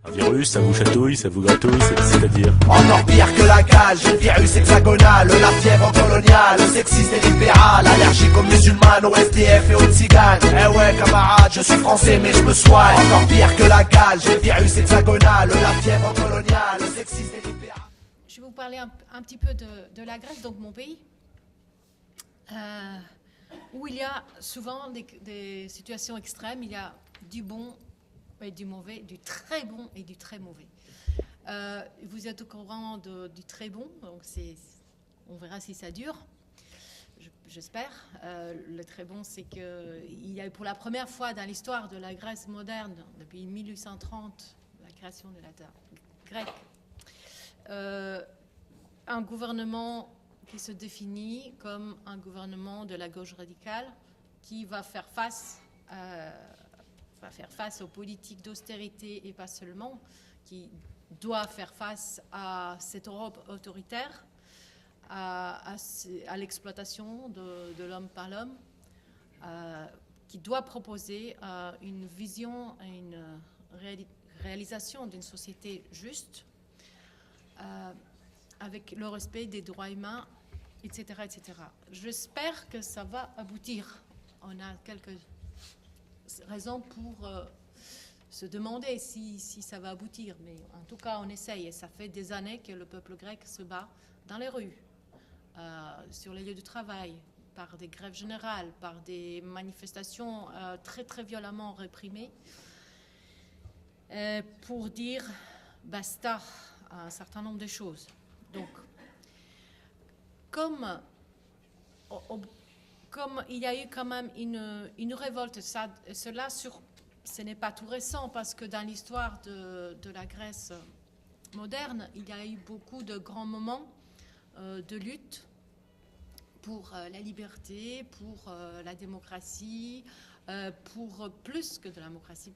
Un virus, ça vous chatouille, ça vous gratouille, c'est-à-dire... Encore pire que la cage, j'ai le virus hexagonal, la fièvre coloniale, sexiste et libérale, allergique aux musulmanes, au SDF et aux tziganes. Eh ouais camarade, je suis français mais je me soigne. Encore pire que la cage, j'ai le virus hexagonal, la fièvre coloniale, sexiste et libérale. Je vais vous parler un petit peu de la Grèce, donc mon pays, où il y a souvent des situations extrêmes. Il y a du bon et du mauvais, du très bon et du très mauvais. Vous êtes au courant du très bon, donc on verra si ça dure, j'espère. Le très bon, c'est qu'il y a eu pour la première fois dans l'histoire de la Grèce moderne, depuis 1830, la création de l'État grec, un gouvernement qui se définit comme un gouvernement de la gauche radicale qui va faire face aux politiques d'austérité et pas seulement, qui doit faire face à cette Europe autoritaire, à l'exploitation de l'homme par l'homme, qui doit proposer une vision et une réalisation d'une société juste, avec le respect des droits humains, etc., etc. J'espère que ça va aboutir. On a quelques raisons pour se demander si ça va aboutir, mais en tout cas on essaye, et ça fait des années que le peuple grec se bat dans les rues, sur les lieux de travail, par des grèves générales, par des manifestations très très violemment réprimées, pour dire basta à un certain nombre de choses. Donc, comme il y a eu quand même une révolte, ce n'est pas tout récent, parce que dans l'histoire de la Grèce moderne, il y a eu beaucoup de grands moments de lutte pour la liberté, pour la démocratie, pour plus que de la démocratie.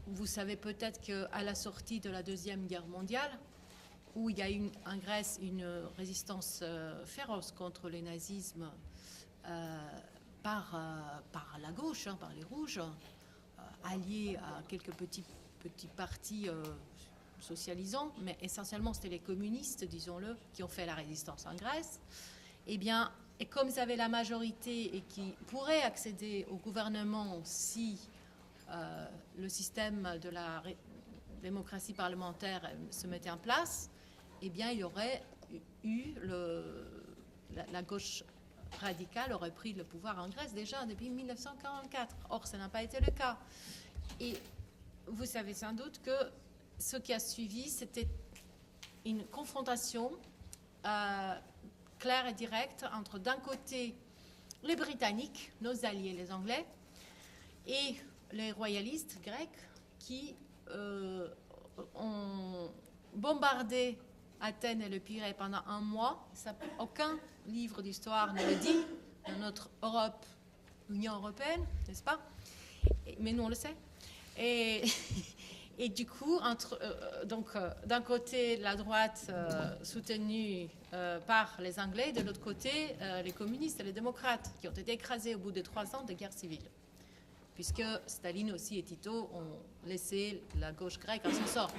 Vous savez peut-être qu'à la sortie de la Deuxième Guerre mondiale, où il y a eu en Grèce une résistance féroce contre le nazisme par la gauche, par les rouges, alliés à quelques petits partis socialisants, mais essentiellement c'était les communistes, disons-le, qui ont fait la résistance en Grèce. Eh bien, et comme ils avaient la majorité et qui pourraient accéder au gouvernement si le système de la démocratie parlementaire se mettait en place, eh bien, il y aurait eu la gauche radicale aurait pris le pouvoir en Grèce déjà depuis 1944. Or, ça n'a pas été le cas. Et vous savez sans doute que ce qui a suivi, c'était une confrontation claire et directe entre, d'un côté, les Britanniques, nos alliés, les Anglais, et les royalistes grecs qui ont bombardé Athènes et le Pirée pendant un mois. Aucun livre d'histoire ne le dit dans notre Europe, Union européenne, n'est-ce pas? Mais nous, on le sait. Et du coup, d'un côté, la droite soutenue par les Anglais, de l'autre côté, les communistes et les démocrates, qui ont été écrasés au bout de 3 ans de guerre civile, puisque Staline aussi et Tito ont laissé la gauche grecque à son sort.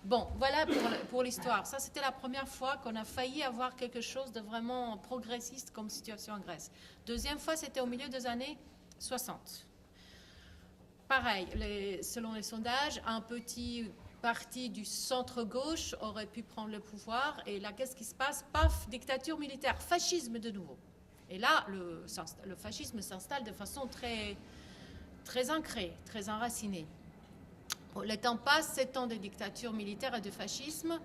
Bon, voilà pour l'histoire. Ça, c'était la première fois qu'on a failli avoir quelque chose de vraiment progressiste comme situation en Grèce. Deuxième fois, c'était au milieu des années 60. Pareil, selon les sondages, un petit parti du centre-gauche aurait pu prendre le pouvoir. Et là, qu'est-ce qui se passe? Paf, dictature militaire, fascisme de nouveau. Et là, le fascisme s'installe de façon très, très ancrée, très enracinée. Le temps passe, 7 ans de dictature militaire et de fascisme,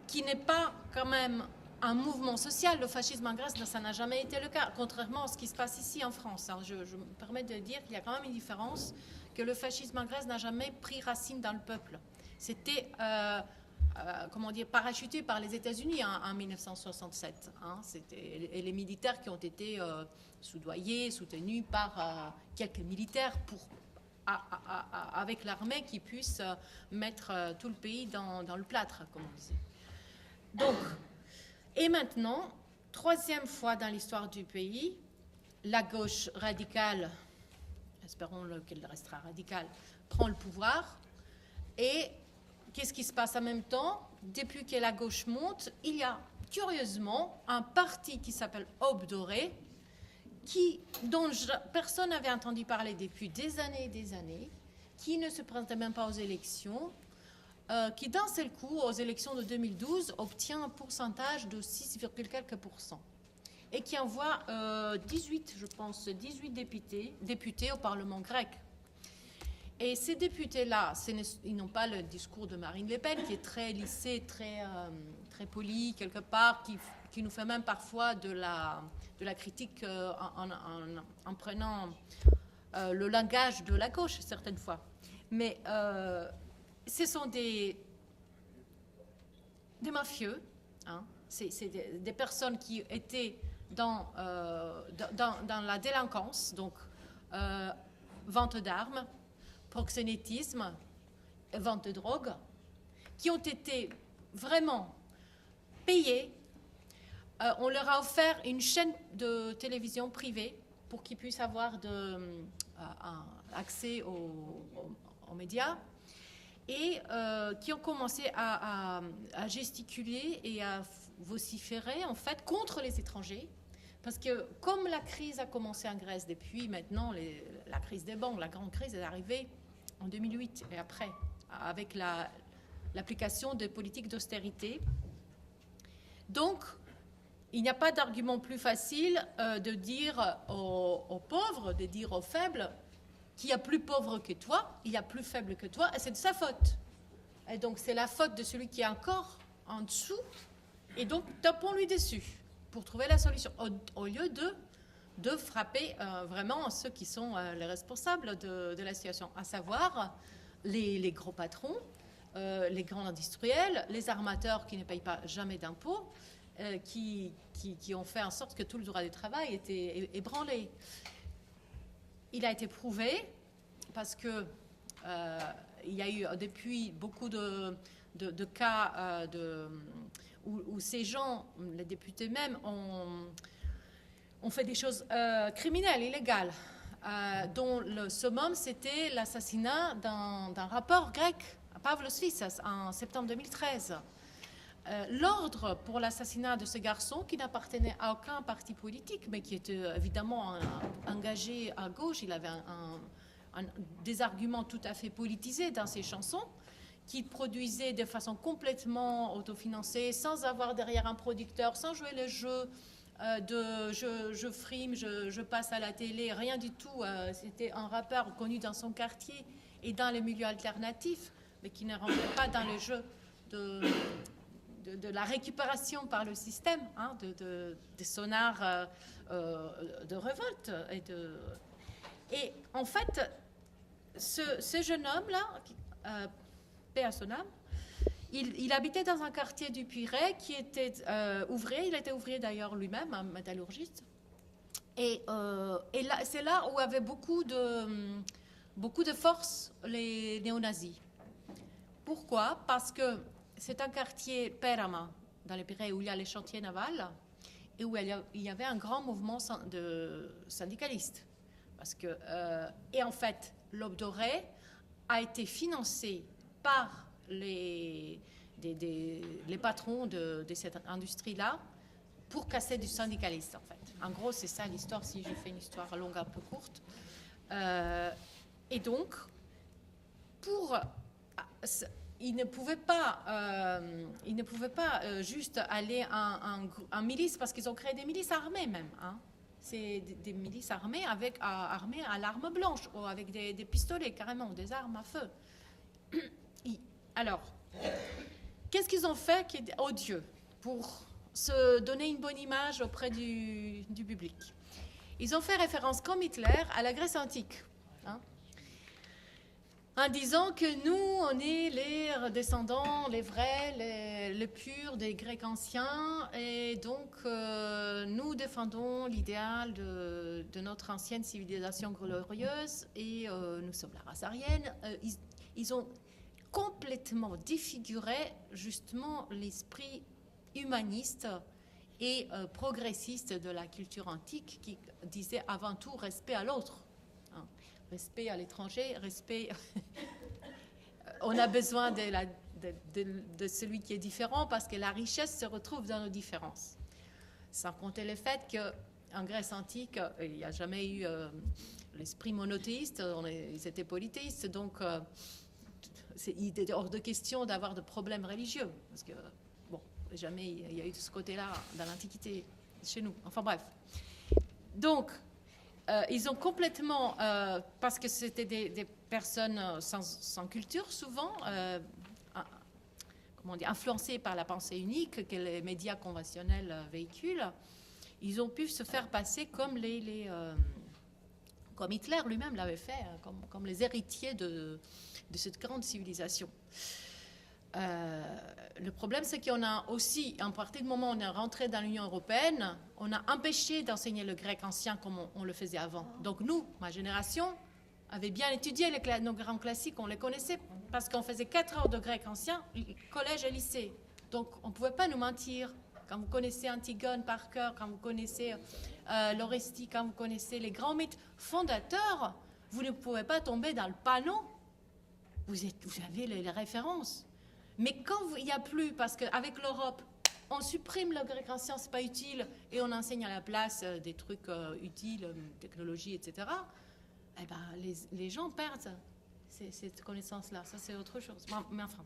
qui n'est pas quand même un mouvement social. Le fascisme en Grèce, ça n'a jamais été le cas, contrairement à ce qui se passe ici en France. Alors je me permets de dire qu'il y a quand même une différence, que le fascisme en Grèce n'a jamais pris racine dans le peuple. C'était, parachuté par les États-Unis en 1967. Et les militaires qui ont été soudoyés, soutenus par quelques militaires avec l'armée qui puisse mettre tout le pays dans le plâtre, comme on disait. Donc, et maintenant, troisième fois dans l'histoire du pays, la gauche radicale, espérons qu'elle restera radicale, prend le pouvoir Et qu'est-ce qui se passe en même temps? Depuis que la gauche monte, il y a curieusement un parti qui s'appelle Aube dorée, dont personne n'avait entendu parler depuis des années, qui ne se présentait même pas aux élections, qui d'un seul coup, aux élections de 2012, obtient un pourcentage de 6, quelques %. Et qui envoie 18 députés au Parlement grec. Et ces députés-là, ils n'ont pas le discours de Marine Le Pen, qui est très lissé, très poli, quelque part, qui nous fait même parfois de la critique en prenant le langage de la gauche, certaines fois. Mais ce sont des mafieux, hein. C'est des personnes qui étaient dans la délinquance, donc vente d'armes, proxénétisme, vente de drogue, qui ont été vraiment payés. On leur a offert une chaîne de télévision privée pour qu'ils puissent avoir accès aux médias, et qui ont commencé à gesticuler et à vociférer en fait contre les étrangers, parce que comme la crise a commencé en Grèce depuis maintenant, la crise des banques, la grande crise est arrivée en 2008 et après, avec l'application de politiques d'austérité. Donc, il n'y a pas d'argument plus facile de dire aux pauvres, de dire aux faibles, qu'il y a plus pauvre que toi, il y a plus faible que toi, et c'est de sa faute. Et donc, c'est la faute de celui qui est encore en dessous, et donc, tapons-lui dessus pour trouver la solution, au lieu de frapper vraiment ceux qui sont les responsables de la situation, à savoir les gros patrons, les grands industriels, les armateurs qui ne payent pas jamais d'impôts, qui ont fait en sorte que tout le droit du travail était ébranlé. Il a été prouvé, parce que il y a eu depuis beaucoup de cas où ces gens, les députés même, ont fait des choses criminelles, illégales, dont le summum, c'était l'assassinat d'un rappeur grec, Pavlos Fyssas, en septembre 2013. L'ordre pour l'assassinat de ce garçon, qui n'appartenait à aucun parti politique, mais qui était évidemment engagé à gauche, il avait des arguments tout à fait politisés dans ses chansons, qu'il produisait de façon complètement autofinancée, sans avoir derrière un producteur, sans jouer le jeu de je frime, je passe à la télé, rien du tout. C'était un rappeur connu dans son quartier et dans les milieux alternatifs, mais qui ne rentrait pas dans le jeu de la récupération par le système, hein, des sonars de révolte. Et en fait, ce jeune homme-là, paix à son âme, il habitait dans un quartier du Pirée qui était ouvrier. Il était ouvrier d'ailleurs lui-même, un métallurgiste. Et là, c'est là où avaient beaucoup de force les néo-nazis. Pourquoi? Parce que c'est un quartier Pérama, dans le Pirée, où il y a les chantiers navals et où il y avait un grand mouvement de syndicalistes. Et en fait, l'Aube dorée a été financée par les patrons de cette industrie-là pour casser du syndicaliste, en fait. En gros, c'est ça l'histoire, si je fais une histoire longue, un peu courte. Et donc, il ne pouvait pas juste aller en milice, parce qu'ils ont créé des milices armées même, hein. C'est des milices armées armées à l'arme blanche, ou avec des pistolets carrément, des armes à feu. Alors, qu'est-ce qu'ils ont fait qui est odieux pour se donner une bonne image auprès du public? Ils ont fait référence, comme Hitler, à la Grèce antique, hein, en disant que nous, on est les descendants, les vrais, les purs des Grecs anciens, et donc nous défendons l'idéal de notre ancienne civilisation glorieuse, et nous sommes la race aryenne. Ils ont complètement défiguré justement l'esprit humaniste et progressiste de la culture antique, qui disait avant tout respect à l'autre, hein. Respect à l'étranger, respect on a besoin de celui qui est différent parce que la richesse se retrouve dans nos différences. Sans compter le fait qu'en Grèce antique, il n'y a jamais eu l'esprit monothéiste, ils étaient polythéistes, donc il était hors de question d'avoir de problèmes religieux, parce que, bon, jamais il y a eu de ce côté-là dans l'Antiquité chez nous. Enfin bref. Donc, ils ont complètement, parce que c'était des personnes sans culture souvent, influencées par la pensée unique que les médias conventionnels véhiculent, ils ont pu se faire passer comme comme Hitler lui-même l'avait fait, comme les héritiers de cette grande civilisation. Le problème, c'est qu'on a aussi, à partir du moment où on est rentré dans l'Union européenne, on a empêché d'enseigner le grec ancien comme on le faisait avant. Donc nous, ma génération, avait bien étudié nos grands classiques, on les connaissait, parce qu'on faisait 4 heures de grec ancien, collège et lycée. Donc on ne pouvait pas nous mentir. Quand vous connaissez Antigone par cœur, quand vous connaissez l'Orestie, quand vous connaissez les grands mythes fondateurs, vous ne pouvez pas tomber dans le panneau. Vous avez les références. Mais quand il n'y a plus, parce qu'avec l'Europe, on supprime le grec ancien, c'est pas utile, et on enseigne à la place des trucs utiles, technologie, etc., eh ben, les gens perdent cette connaissance-là. Ça, c'est autre chose. Mais enfin.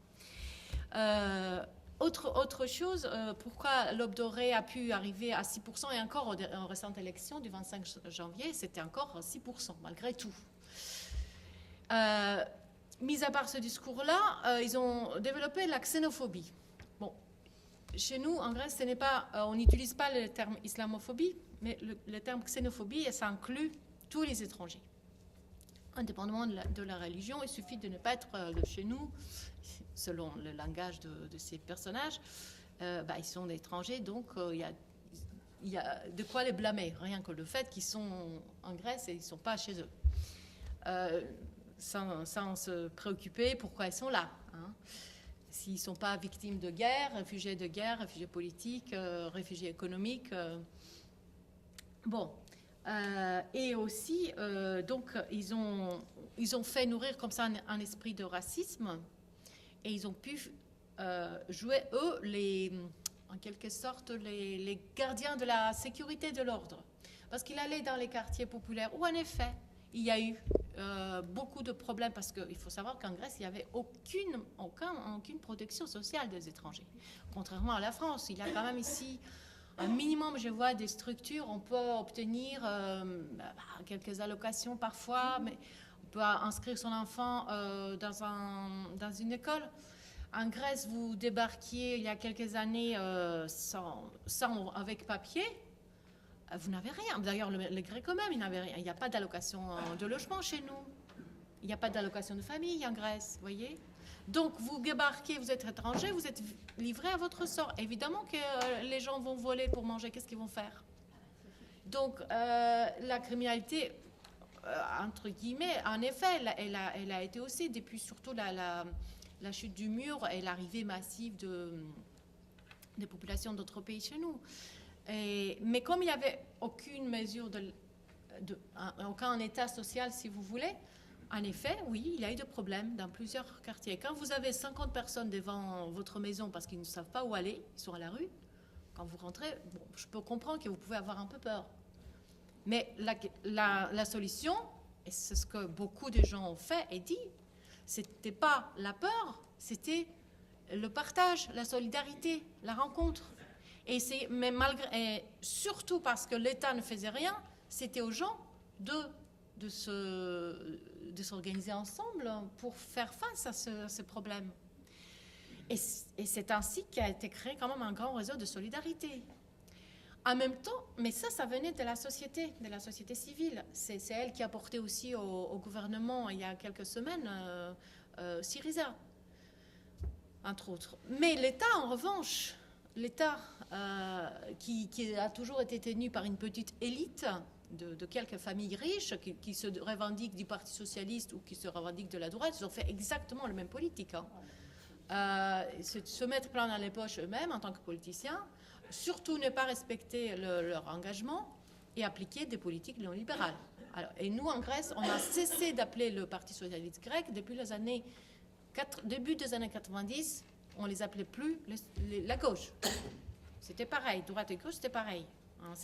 Autre chose, pourquoi l'Aube dorée a pu arriver à 6%, et encore en récente élection du 25 janvier, c'était encore 6%, malgré tout. Mis à part ce discours-là, ils ont développé la xénophobie. Bon, chez nous, en Grèce, on n'utilise pas le terme islamophobie, mais le terme xénophobie, ça inclut tous les étrangers. Indépendamment de la religion, il suffit de ne pas être de chez nous, selon le langage de ces personnages. Ils sont étrangers, donc il y a de quoi les blâmer, rien que le fait qu'ils sont en Grèce et ils ne sont pas chez eux. Sans se préoccuper pourquoi ils sont là. Hein. S'ils ne sont pas victimes de guerre, réfugiés politiques, réfugiés économiques. Bon. Et aussi, donc, ils ont fait nourrir comme ça un esprit de racisme, et ils ont pu jouer, eux, en quelque sorte, les gardiens de la sécurité de l'ordre. Parce qu'il allait dans les quartiers populaires où, en effet, il y a eu beaucoup de problèmes, parce qu'il faut savoir qu'en Grèce, il n'y avait aucune protection sociale des étrangers. Contrairement à la France, il y a quand même ici un minimum, je vois, des structures. On peut obtenir quelques allocations parfois, mais on peut inscrire son enfant dans une école. En Grèce, vous débarquiez il y a quelques années avec papier. Vous n'avez rien. D'ailleurs, les Grecs eux-mêmes, ils n'avaient rien. Il n'y a pas d'allocation de logement chez nous. Il n'y a pas d'allocation de famille en Grèce, vous voyez. Donc, vous débarquez, vous êtes étranger, vous êtes livré à votre sort. Évidemment que les gens vont voler pour manger. Qu'est-ce qu'ils vont faire? Donc, la criminalité, entre guillemets, en effet, elle a été aussi, depuis surtout la chute du mur et l'arrivée massive des populations d'autres pays chez nous. Mais comme il n'y avait aucune mesure, aucun état social, si vous voulez, en effet, oui, il y a eu des problèmes dans plusieurs quartiers. Quand vous avez 50 personnes devant votre maison parce qu'ils ne savent pas où aller, ils sont à la rue, quand vous rentrez, bon, je peux comprendre que vous pouvez avoir un peu peur. Mais la solution, et c'est ce que beaucoup de gens ont fait et dit, c'était pas la peur, c'était le partage, la solidarité, la rencontre. Et surtout parce que l'État ne faisait rien, c'était aux gens de s'organiser ensemble pour faire face à ce problème. Et c'est ainsi qu'a été créé quand même un grand réseau de solidarité. En même temps, mais ça venait de la société civile. C'est elle qui a porté aussi au gouvernement, il y a quelques semaines, Syriza, entre autres. Mais l'État, en revanche, l'État qui a toujours été tenu par une petite élite de quelques familles riches qui se revendiquent du Parti socialiste ou qui se revendiquent de la droite, ils ont fait exactement la même politique. Se mettre plein dans les poches eux-mêmes en tant que politiciens, surtout ne pas respecter leur engagement et appliquer des politiques néolibérales. Alors, et nous, en Grèce, on a cessé d'appeler le Parti socialiste grec depuis les années début des années 90, on les appelait plus la gauche. C'était pareil, droite et gauche, c'était pareil. Hein,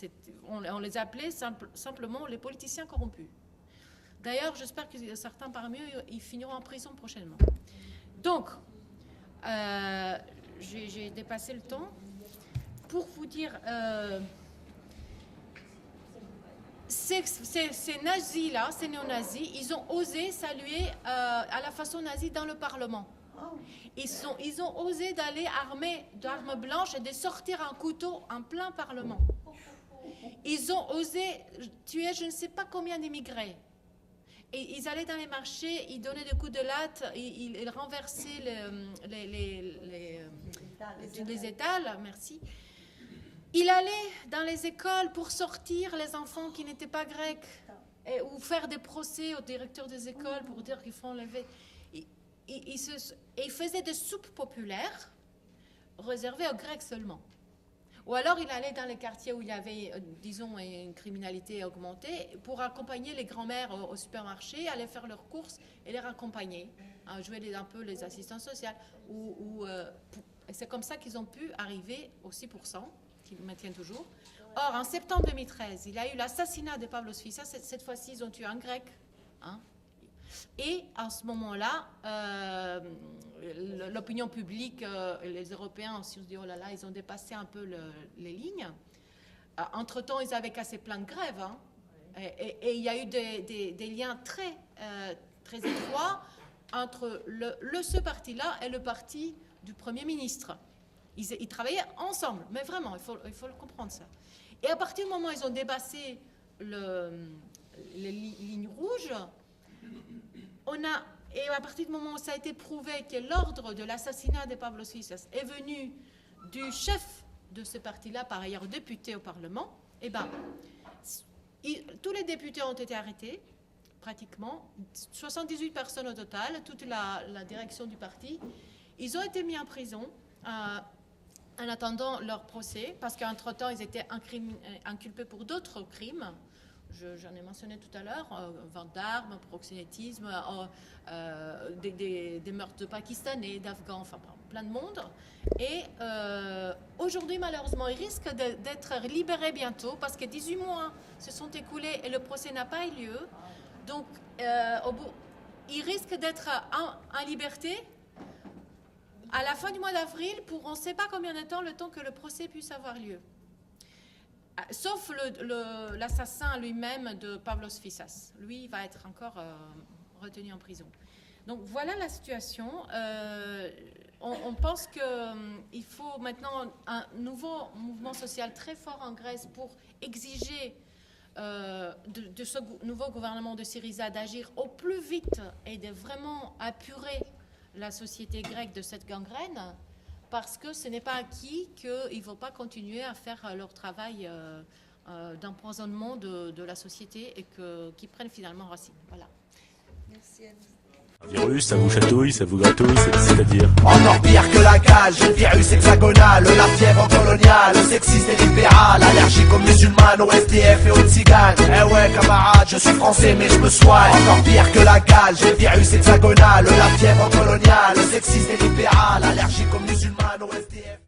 on les appelait simplement les politiciens corrompus. D'ailleurs, j'espère que certains parmi eux, ils finiront en prison prochainement. Donc, j'ai dépassé le temps. Pour vous dire, ces nazis-là, ces néo-nazis, ils ont osé saluer à la façon nazie dans le Parlement. Ils ont osé d'aller armés d'armes blanches et de sortir un couteau en plein Parlement. Ils ont osé tuer je ne sais pas combien d'immigrés. Et ils allaient dans les marchés, ils donnaient des coups de latte, ils renversaient les étals, merci. Il allait dans les écoles pour sortir les enfants qui n'étaient pas grecs ou faire des procès aux directeurs des écoles pour dire qu'ils font lever. Il faisait des soupes populaires réservées aux Grecs seulement. Ou alors il allait dans les quartiers où il y avait, disons, une criminalité augmentée pour accompagner les grands-mères au supermarché, aller faire leurs courses et les raccompagner, hein, jouer un peu les assistants sociaux. C'est comme ça qu'ils ont pu arriver aux 6%, qu'ils maintiennent toujours. Or, en septembre 2013, il y a eu l'assassinat de Pavlos Fyssas. Cette fois-ci, ils ont tué un Grec. Hein. Et à ce moment-là, l'opinion publique, les Européens aussi se disent, oh là là, ils ont dépassé un peu les lignes. Entre-temps, ils avaient cassé plein de grèves. Hein. Et il y a eu des liens très étroits entre ce parti-là et le parti du Premier ministre. Ils travaillaient ensemble, mais vraiment, il faut le comprendre ça. Et à partir du moment où ils ont dépassé les lignes rouges, et à partir du moment où ça a été prouvé que l'ordre de l'assassinat de Pavlos Fyssas est venu du chef de ce parti-là, par ailleurs député au Parlement, eh ben, tous les députés ont été arrêtés, pratiquement, 78 personnes au total, toute la direction du parti. Ils ont été mis en prison en attendant leur procès, parce qu'entre-temps, ils étaient inculpés pour d'autres crimes. J'en ai mentionné tout à l'heure, vente d'armes, proxénétisme, des meurtres de Pakistanais, d'Afghans, enfin plein de monde. Et aujourd'hui, malheureusement, ils risquent d'être libérés bientôt parce que 18 mois se sont écoulés et le procès n'a pas eu lieu. Donc, ils risquent d'être en liberté à la fin du mois d'avril pour on ne sait pas combien de temps, le temps que le procès puisse avoir lieu. Sauf l'assassin lui-même de Pavlos Fyssas. Lui, il va être encore retenu en prison. Donc voilà la situation. On pense qu'il faut maintenant un nouveau mouvement social très fort en Grèce pour exiger de ce nouveau gouvernement de Syriza d'agir au plus vite et de vraiment apurer la société grecque de cette gangrène, parce que ce n'est pas acquis qu'ils ne vont pas continuer à faire leur travail d'empoisonnement de la société et qu'ils prennent finalement racine. Voilà. Merci Anne. Un virus, ça vous chatouille, ça vous gratouille, c'est-à-dire Encore pire que la cale, j'ai le virus hexagonal, la fièvre coloniale, sexiste et libérale, allergique aux musulmanes, aux SDF et aux tziganes. Eh ouais camarade, je suis français mais je me soigne. Encore pire que la cale, j'ai le virus hexagonal, la fièvre coloniale, sexiste et libérale, allergique aux musulmanes, aux SDF.